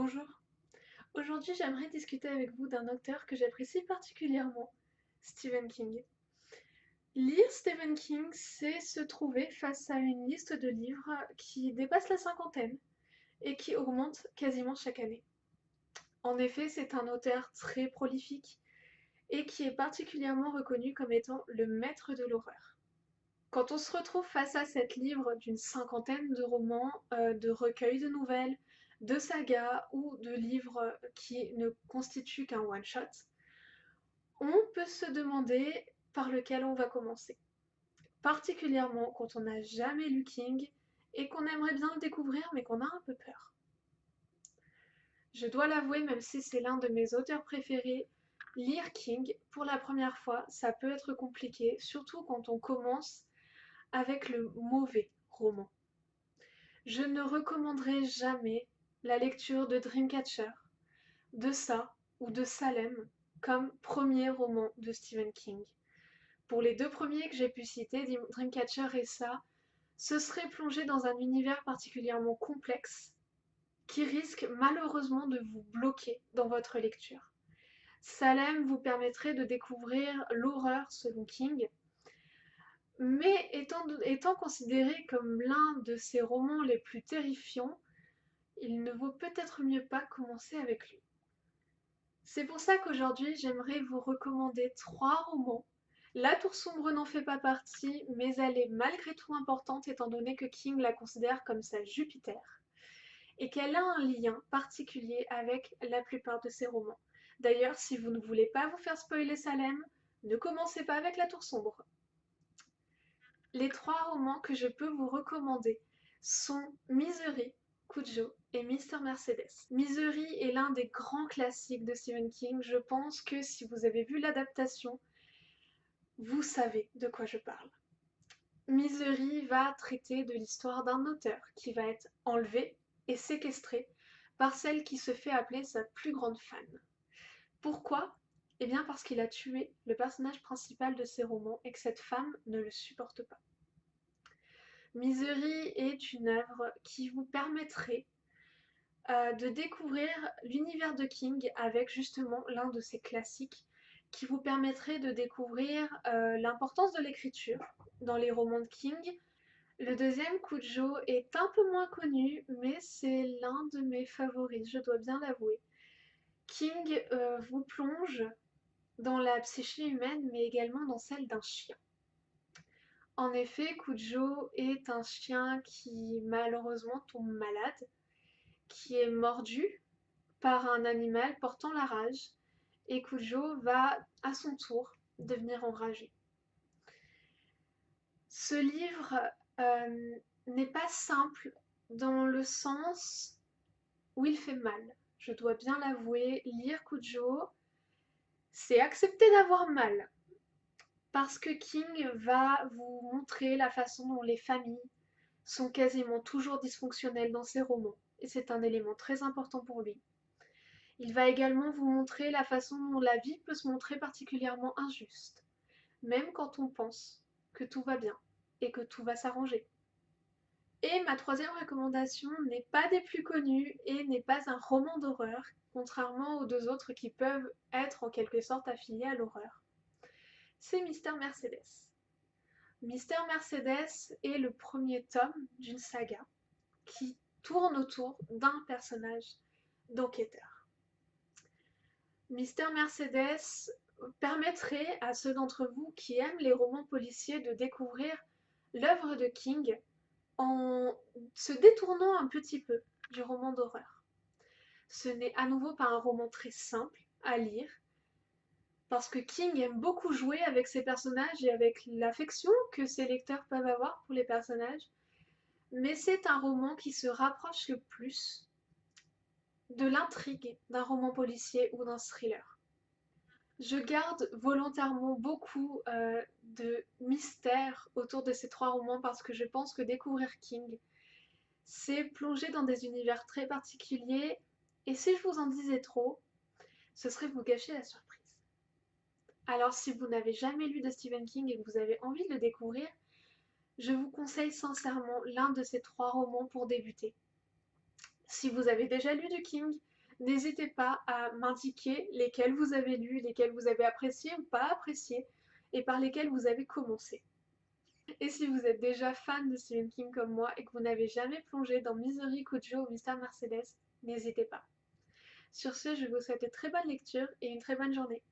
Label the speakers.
Speaker 1: Bonjour. Aujourd'hui, j'aimerais discuter avec vous d'un auteur que j'apprécie particulièrement, Stephen King. Lire Stephen King, c'est se trouver face à une liste de livres qui dépasse la cinquantaine et qui augmente quasiment chaque année. En effet, c'est un auteur très prolifique et qui est particulièrement reconnu comme étant le maître de l'horreur. Quand on se retrouve face à cette livre d'une cinquantaine de romans, de recueils de nouvelles, de sagas ou de livres qui ne constituent qu'un one-shot, on peut se demander par lequel on va commencer. Particulièrement quand on n'a jamais lu King et qu'on aimerait bien le découvrir mais qu'on a un peu peur. Je dois l'avouer, même si c'est l'un de mes auteurs préférés, lire King pour la première fois, ça peut être compliqué, surtout quand on commence avec le mauvais roman. Je ne recommanderai jamais la lecture de Dreamcatcher, de Ça ou de Salem comme premier roman de Stephen King. Pour les deux premiers que j'ai pu citer, Dreamcatcher et Ça, ce serait plonger dans un univers particulièrement complexe qui risque malheureusement de vous bloquer dans votre lecture. Salem vous permettrait de découvrir l'horreur selon King, mais étant considéré comme l'un de ses romans les plus terrifiants, il ne vaut peut-être mieux pas commencer avec lui. C'est pour ça qu'aujourd'hui j'aimerais vous recommander 3 romans. La Tour Sombre n'en fait pas partie, mais elle est malgré tout importante étant donné que King la considère comme sa Jupiter et qu'elle a un lien particulier avec la plupart de ses romans. D'ailleurs, si vous ne voulez pas vous faire spoiler Salem, ne commencez pas avec La Tour Sombre. Les 3 romans que je peux vous recommander sont Misery, Cujo et Mister Mercedes. Misery est l'un des grands classiques de Stephen King. Je pense que si vous avez vu l'adaptation, vous savez de quoi je parle. Misery va traiter de l'histoire d'un auteur qui va être enlevé et séquestré par celle qui se fait appeler sa plus grande fan. Pourquoi? Eh bien parce qu'il a tué le personnage principal de ses romans et que cette femme ne le supporte pas. Misery est une œuvre qui vous permettrait de découvrir l'univers de King avec justement l'un de ses classiques qui vous permettrait de découvrir l'importance de l'écriture dans les romans de King. Le deuxième, Cujo, est un peu moins connu, mais c'est l'un de mes favoris, je dois bien l'avouer. King vous plonge dans la psyché humaine, mais également dans celle d'un chien. En effet, Cujo est un chien qui malheureusement tombe malade, qui est mordu par un animal portant la rage, et Cujo va à son tour devenir enragé. Ce livre n'est pas simple dans le sens où il fait mal. Je dois bien l'avouer, lire Cujo, c'est accepter d'avoir mal. Parce que King va vous montrer la façon dont les familles sont quasiment toujours dysfonctionnelles dans ses romans. Et c'est un élément très important pour lui. Il va également vous montrer la façon dont la vie peut se montrer particulièrement injuste, même quand on pense que tout va bien et que tout va s'arranger. Et ma troisième recommandation n'est pas des plus connues et n'est pas un roman d'horreur, contrairement aux deux autres qui peuvent être en quelque sorte affiliés à l'horreur. C'est Mister Mercedes. Mister Mercedes est le premier tome d'une saga qui tourne autour d'un personnage d'enquêteur. Mister Mercedes permettrait à ceux d'entre vous qui aiment les romans policiers de découvrir l'œuvre de King en se détournant un petit peu du roman d'horreur. Ce n'est à nouveau pas un roman très simple à lire, parce que King aime beaucoup jouer avec ses personnages et avec l'affection que ses lecteurs peuvent avoir pour les personnages, mais c'est un roman qui se rapproche le plus de l'intrigue d'un roman policier ou d'un thriller. Je garde volontairement beaucoup de mystère autour de ces 3 romans parce que je pense que découvrir King, c'est plonger dans des univers très particuliers et si je vous en disais trop, ce serait vous gâcher la surprise. Alors si vous n'avez jamais lu de Stephen King et que vous avez envie de le découvrir, je vous conseille sincèrement l'un de ces 3 romans pour débuter. Si vous avez déjà lu du King, N'hésitez pas à m'indiquer lesquels vous avez lus, lesquels vous avez appréciés ou pas appréciés, et par lesquels vous avez commencé. Et si vous êtes déjà fan de Stephen King comme moi et que vous n'avez jamais plongé dans Misery, Cujo ou Mystère Mercedes, n'hésitez pas. Sur ce, je vous souhaite de très bonnes lectures et une très bonne journée.